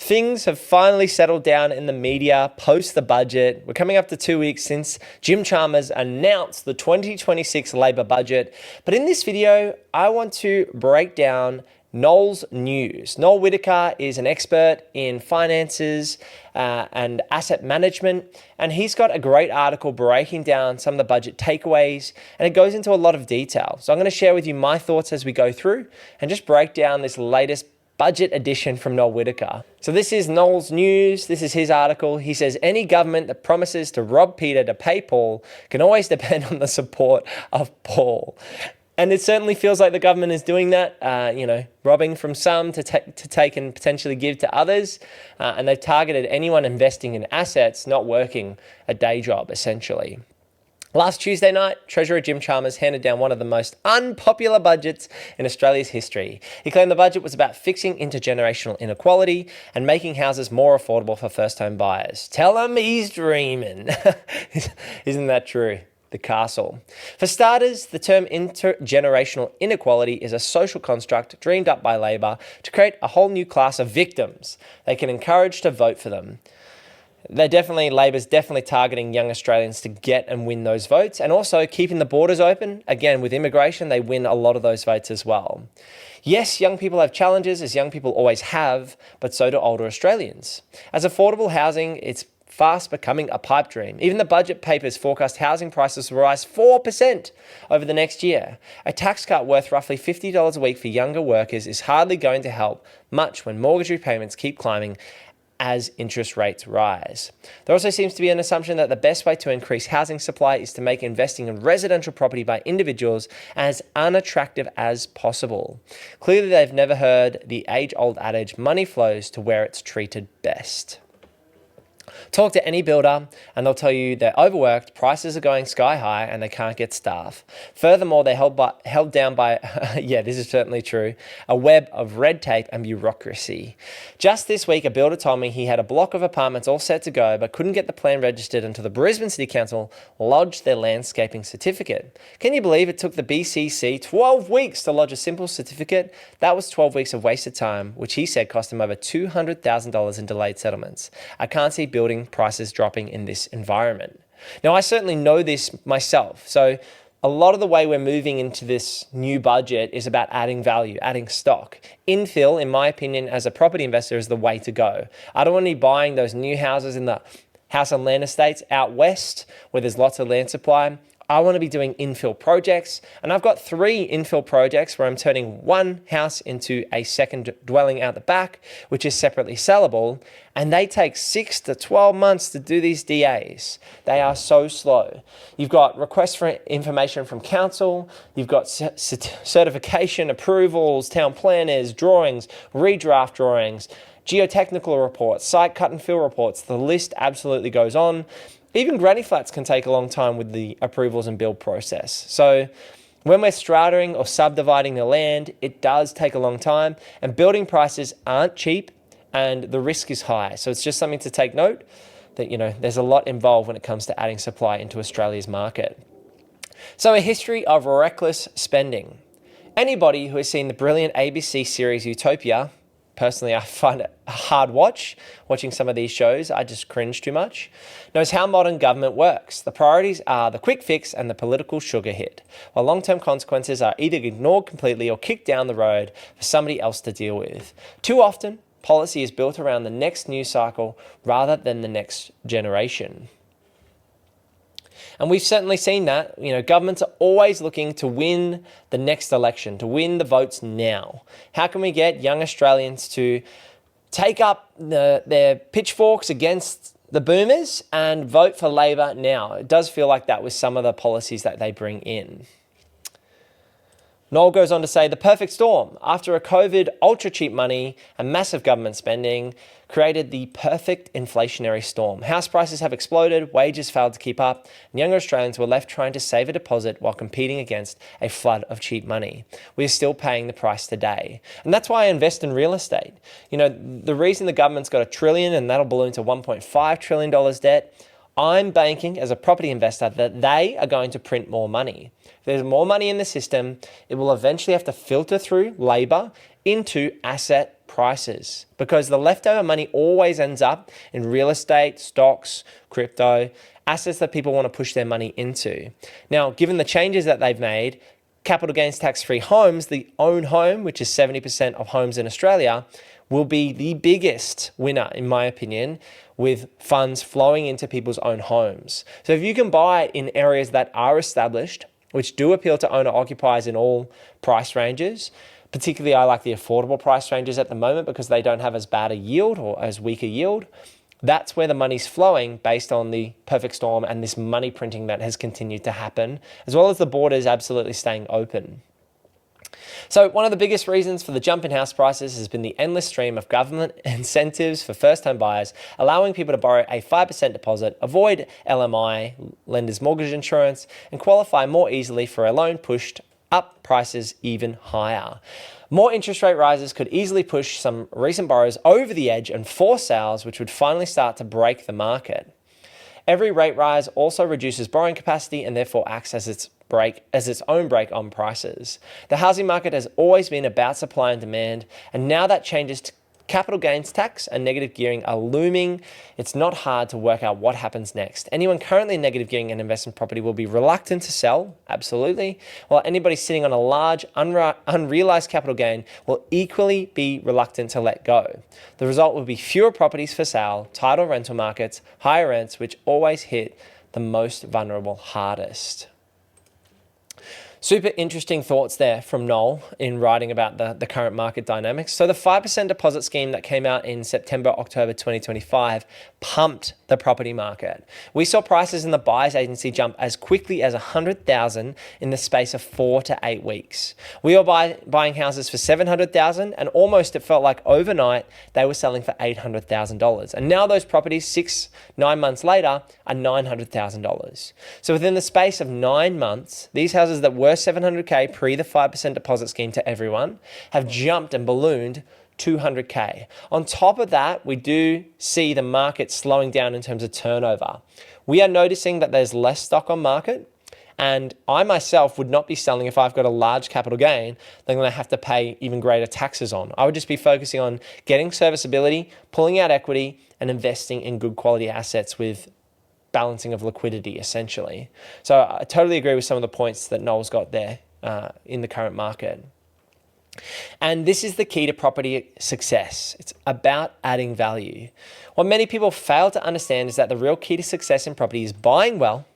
Things have finally settled down in the media post the budget. We're coming up to 2 weeks since Jim Chalmers announced the 2026 Labor budget. But in this video, I want to break down Noel's news. Noel Whittaker is an expert in finances and asset management, and he's got a great article breaking down some of the budget takeaways, and it goes into a lot of detail. So I'm going to share with you my thoughts as we go through and just break down this latest budget edition from Noel Whittaker. So this is Noel's news. This is his article. He says, any government that promises to rob Peter to pay Paul can always depend on the support of Paul. And it certainly feels like the government is doing that, robbing from some to take and potentially give to others. And they've targeted anyone investing in assets, not working a day job, essentially. Last Tuesday night, Treasurer Jim Chalmers handed down one of the most unpopular budgets in Australia's history. He claimed the budget was about fixing intergenerational inequality and making houses more affordable for first-home buyers. Tell him he's dreaming. Isn't that true? The castle. For starters, the term intergenerational inequality is a social construct dreamed up by Labor to create a whole new class of victims they can encourage to vote for them. Labor's definitely targeting young Australians to get and win those votes, and also keeping the borders open. Again, with immigration, they win a lot of those votes as well. Yes, young people have challenges, as young people always have, but so do older Australians. As affordable housing, it's fast becoming a pipe dream. Even the budget papers forecast housing prices will rise 4% over the next year. A tax cut worth roughly $50 a week for younger workers is hardly going to help much when mortgage repayments keep climbing as interest rates rise. There also seems to be an assumption that the best way to increase housing supply is to make investing in residential property by individuals as unattractive as possible. Clearly, they've never heard the age-old adage, money flows to where it's treated best. Talk to any builder and they'll tell you they're overworked, prices are going sky high, and they can't get staff. Furthermore, they're held down by, this is certainly true, a web of red tape and bureaucracy. Just this week, a builder told me he had a block of apartments all set to go, but couldn't get the plan registered until the Brisbane City Council lodged their landscaping certificate. Can you believe it took the BCC 12 weeks to lodge a simple certificate? That was 12 weeks of wasted time, which he said cost him over $200,000 in delayed settlements. I can't see building prices dropping in this environment. Now, I certainly know this myself. So a lot of the way we're moving into this new budget is about adding value, adding stock. Infill, in my opinion, as a property investor, is the way to go. I don't want to be buying those new houses in the house and land estates out west where there's lots of land supply. I want to be doing infill projects, and I've got 3 infill projects where I'm turning one house into a second dwelling out the back, which is separately sellable, and they take 6 to 12 months to do these DAs. They are so slow. You've got requests for information from council, you've got certification, approvals, town planners, drawings, redraft drawings, geotechnical reports, site cut and fill reports. The list absolutely goes on. Even granny flats can take a long time with the approvals and build process. So when we're strataing or subdividing the land, it does take a long time, and building prices aren't cheap and the risk is high. So it's just something to take note that, there's a lot involved when it comes to adding supply into Australia's market. So a history of reckless spending. Anybody who has seen the brilliant ABC series Utopia, personally, I find it a hard watching some of these shows. I just cringe too much. Knows how modern government works. The priorities are the quick fix and the political sugar hit, while long-term consequences are either ignored completely or kicked down the road for somebody else to deal with. Too often, policy is built around the next news cycle rather than the next generation. And we've certainly seen that. Governments are always looking to win the next election, to win the votes now. How can we get young Australians to take up their pitchforks against the boomers and vote for Labor now? It does feel like that with some of the policies that they bring in. Noel goes on to say, the perfect storm. After a COVID, ultra-cheap money and massive government spending created the perfect inflationary storm. House prices have exploded, wages failed to keep up, and younger Australians were left trying to save a deposit while competing against a flood of cheap money. We are still paying the price today. And that's why I invest in real estate. The reason the government's got $1 trillion and that'll balloon to $1.5 trillion debt, I'm banking as a property investor that they are going to print more money. If there's more money in the system, it will eventually have to filter through Labor into asset prices because the leftover money always ends up in real estate, stocks, crypto, assets that people want to push their money into. Now, given the changes that they've made, capital gains tax-free homes, the own home, which is 70% of homes in Australia, will be the biggest winner, in my opinion, with funds flowing into people's own homes. So if you can buy in areas that are established, which do appeal to owner-occupiers in all price ranges, particularly I like the affordable price ranges at the moment because they don't have as bad a yield or as weak a yield, that's where the money's flowing based on the perfect storm and this money printing that has continued to happen, as well as the borders absolutely staying open. So one of the biggest reasons for the jump in house prices has been the endless stream of government incentives for first-home buyers, allowing people to borrow a 5% deposit, avoid LMI, lender's mortgage insurance, and qualify more easily for a loan pushed up prices even higher. More interest rate rises could easily push some recent borrowers over the edge and force sales, which would finally start to break the market. Every rate rise also reduces borrowing capacity and therefore acts as its own brake on prices. The housing market has always been about supply and demand, and now that changes to capital gains tax and negative gearing are looming. It's not hard to work out what happens next. Anyone currently in negative gearing an investment property will be reluctant to sell, absolutely, while anybody sitting on a large unrealized capital gain will equally be reluctant to let go. The result will be fewer properties for sale, tighter rental markets, higher rents, which always hit the most vulnerable hardest. Super interesting thoughts there from Noel in writing about the current market dynamics. So the 5% deposit scheme that came out in September, October 2025 pumped the property market. We saw prices in the buyer's agency jump as quickly as 100,000 in the space of 4 to 8 weeks. We were buying houses for 700,000 and almost it felt like overnight they were selling for $800,000. And now those properties 6-9 months later are $900,000. So within the space of 9 months, these houses that were 700K pre the 5% deposit scheme to everyone have jumped and ballooned 200K. On top of that, we do see the market slowing down in terms of turnover. We are noticing that there's less stock on market, and I myself would not be selling if I've got a large capital gain that I'm going to have to pay even greater taxes on. I would just be focusing on getting serviceability, pulling out equity, and investing in good quality assets with balancing of liquidity, essentially. So I totally agree with some of the points that Noel's got there in the current market. And this is the key to property success. It's about adding value. What many people fail to understand is that the real key to success in property is buying well,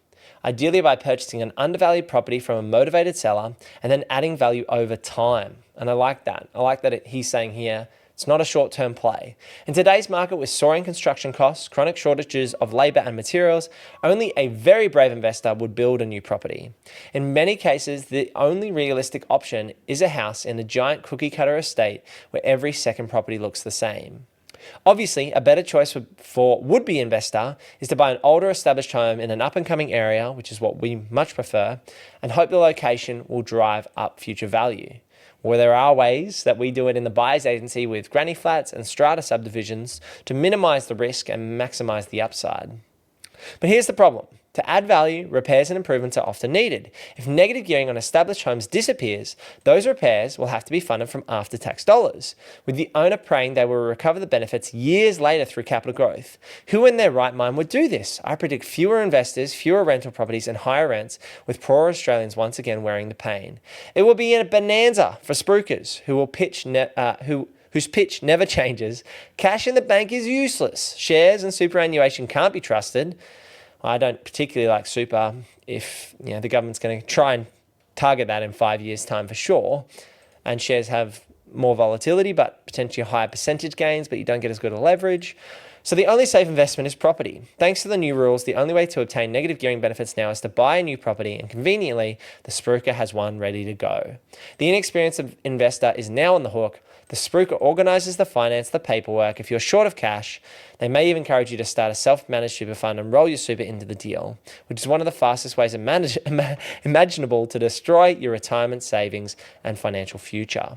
ideally by purchasing an undervalued property from a motivated seller and then adding value over time. And I like that. I like that he's saying here, it's not a short-term play. In today's market with soaring construction costs, chronic shortages of labor and materials, only a very brave investor would build a new property. In many cases, the only realistic option is a house in a giant cookie-cutter estate where every second property looks the same. Obviously, a better choice for would-be investor is to buy an older established home in an up-and-coming area, which is what we much prefer, and hope the location will drive up future value. Where there are ways that we do it in the buyer's agency with granny flats and strata subdivisions to minimize the risk and maximize the upside. But here's the problem. To add value, repairs and improvements are often needed. If negative gearing on established homes disappears, those repairs will have to be funded from after-tax dollars, with the owner praying they will recover the benefits years later through capital growth. Who in their right mind would do this? I predict fewer investors, fewer rental properties and higher rents, with poorer Australians once again wearing the pain. It will be a bonanza for spruikers whose pitch never changes. Cash in the bank is useless. Shares and superannuation can't be trusted. I don't particularly like super if the government's going to try and target that in 5 years' time for sure. And shares have more volatility, but potentially higher percentage gains, but you don't get as good a leverage. So the only safe investment is property. Thanks to the new rules, the only way to obtain negative gearing benefits now is to buy a new property, and conveniently, the spruiker has one ready to go. The inexperienced investor is now on the hook. The spruiker organizes the finance, the paperwork. If you're short of cash, they may even encourage you to start a self-managed super fund and roll your super into the deal, which is one of the fastest ways imaginable to destroy your retirement savings and financial future.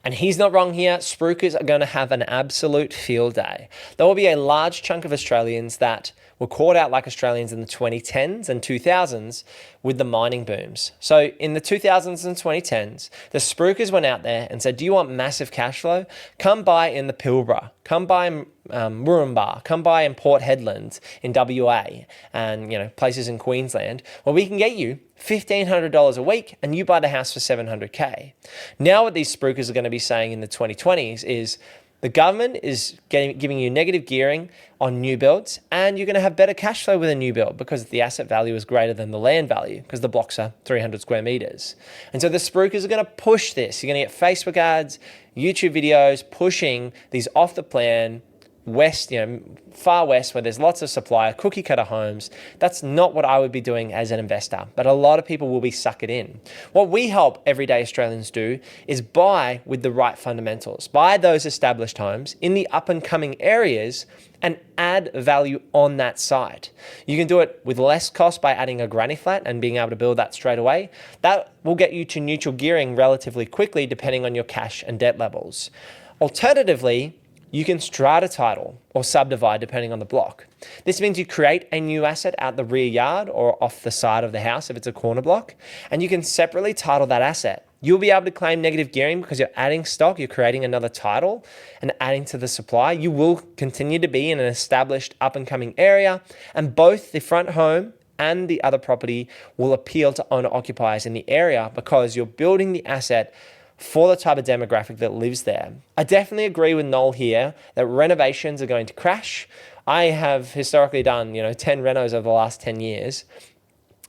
And he's not wrong here. Spruikers are going to have an absolute field day. There will be a large chunk of Australians that were caught out like Australians in the 2010s and 2000s with the mining booms. So in the 2000s and 2010s, the spruikers went out there and said, do you want massive cash flow? Come buy in the Pilbara, come buy in Moranbah, come buy in Port Hedland in WA and places in Queensland where we can get you $1,500 a week and you buy the house for $700K. Now what these spruikers are going to be saying in the 2020s is the government is giving you negative gearing on new builds, and you're going to have better cash flow with a new build because the asset value is greater than the land value because the blocks are 300 square meters. And so the spruikers are going to push this. You're going to get Facebook ads, YouTube videos pushing these off the plan west, far west where there's lots of supply, cookie cutter homes. That's not what I would be doing as an investor, but a lot of people will be suckered in. What we help everyday Australians do is buy with the right fundamentals, buy those established homes in the up and coming areas and add value on that site. You can do it with less cost by adding a granny flat and being able to build that straight away. That will get you to neutral gearing relatively quickly depending on your cash and debt levels. Alternatively, you can strata title or subdivide depending on the block. This means you create a new asset out the rear yard or off the side of the house if it's a corner block, and you can separately title that asset. You'll be able to claim negative gearing because you're adding stock, you're creating another title and adding to the supply. You will continue to be in an established up and coming area, and both the front home and the other property will appeal to owner occupiers in the area because you're building the asset for the type of demographic that lives there. I definitely agree with Noel here that renovations are going to crash. I have historically done, 10 renos over the last 10 years,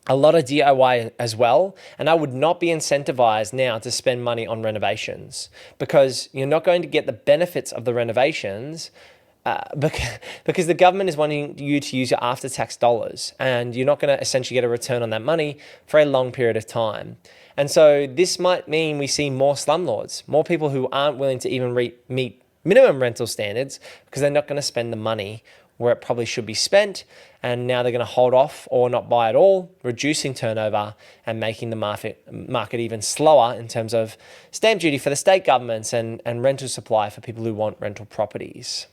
a lot of DIY as well, and I would not be incentivized now to spend money on renovations because you're not going to get the benefits of the renovations because the government is wanting you to use your after-tax dollars and you're not going to essentially get a return on that money for a long period of time. And so this might mean we see more slumlords, more people who aren't willing to even meet minimum rental standards because they're not going to spend the money where it probably should be spent. And now they're going to hold off or not buy at all, reducing turnover and making the market even slower in terms of stamp duty for the state governments and rental supply for people who want rental properties.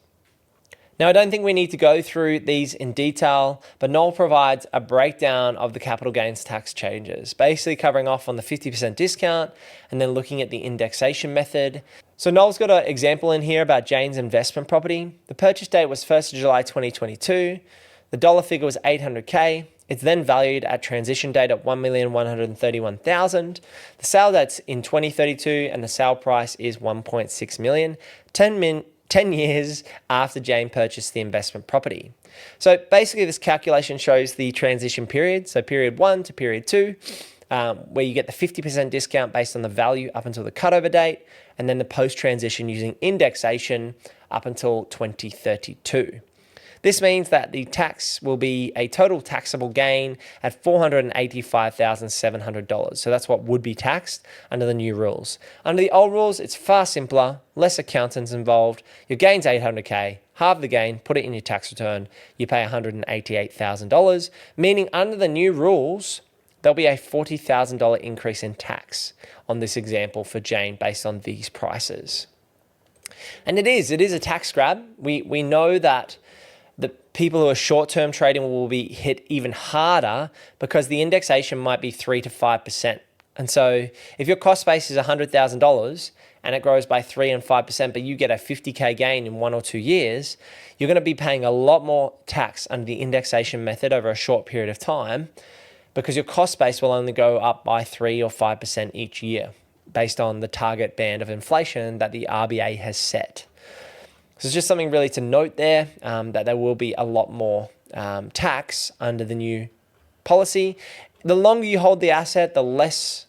Now, I don't think we need to go through these in detail, but Noel provides a breakdown of the capital gains tax changes, basically covering off on the 50% discount and then looking at the indexation method. So Noel's got an example in here about Jane's investment property. The purchase date was 1st of July 2022. The dollar figure was $800K. It's then valued at transition date at $1,131,000. The sale date's in 2032 and the sale price is $1.6 million. 10 years after Jane purchased the investment property. So basically this calculation shows the transition period, so period 1 to period 2, where you get the 50% discount based on the value up until the cutover date, and then the post-transition using indexation up until 2032. This means that the tax will be a total taxable gain at $485,700. So that's what would be taxed under the new rules. Under the old rules, it's far simpler, less accountants involved. Your gain's $800K, halve the gain, put it in your tax return. You pay $188,000, meaning under the new rules, there'll be a $40,000 increase in tax on this example for Jane based on these prices. And it is a tax grab. We know that the people who are short-term trading will be hit even harder because the indexation might be 3 to 5%. And so if your cost base is $100,000 and it grows by 3 and 5%, but you get a 50K gain in 1 or 2 years, you're going to be paying a lot more tax under the indexation method over a short period of time because your cost base will only go up by 3 or 5% each year based on the target band of inflation that the RBA has set. So it's just something really to note there, that there will be a lot more tax under the new policy. The longer you hold the asset, the less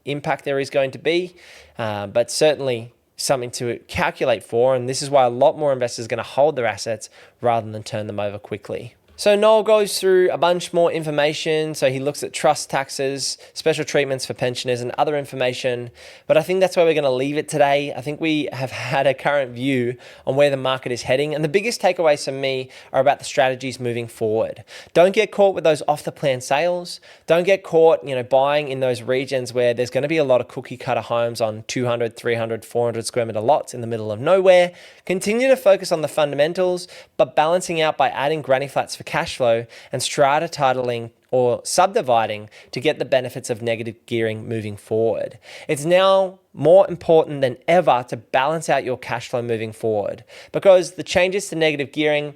impact there is going to be, but certainly something to calculate for. And this is why a lot more investors are going to hold their assets rather than turn them over quickly. So Noel goes through a bunch more information. So he looks at trust taxes, special treatments for pensioners and other information. But I think that's where we're going to leave it today. I think we have had a current view on where the market is heading. And the biggest takeaways for me are about the strategies moving forward. Don't get caught with those off the plan sales. Don't get caught, buying in those regions where there's going to be a lot of cookie cutter homes on 200, 300, 400 square meter lots in the middle of nowhere. Continue to focus on the fundamentals, but balancing out by adding granny flats for cash flow and strata titling or subdividing to get the benefits of negative gearing moving forward. It's now more important than ever to balance out your cash flow moving forward, because the changes to negative gearing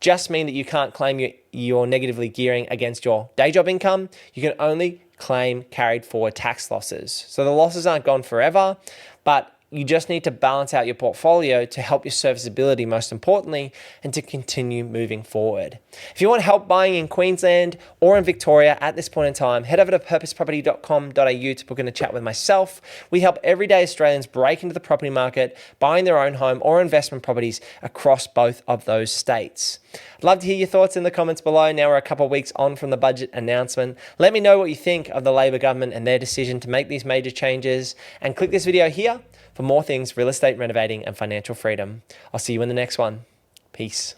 just mean that you can't claim your negatively gearing against your day job income. You can only claim carried forward tax losses. So the losses aren't gone forever, but you just need to balance out your portfolio to help your serviceability, most importantly, and to continue moving forward. If you want help buying in Queensland or in Victoria at this point in time, head over to purposeproperty.com.au to book in a chat with myself. We help everyday Australians break into the property market, buying their own home or investment properties across both of those states. I'd love to hear your thoughts in the comments below. Now we're a couple of weeks on from the budget announcement. Let me know what you think of the Labor government and their decision to make these major changes, and click this video here for more things real estate, renovating, and financial freedom. I'll see you in the next one. Peace.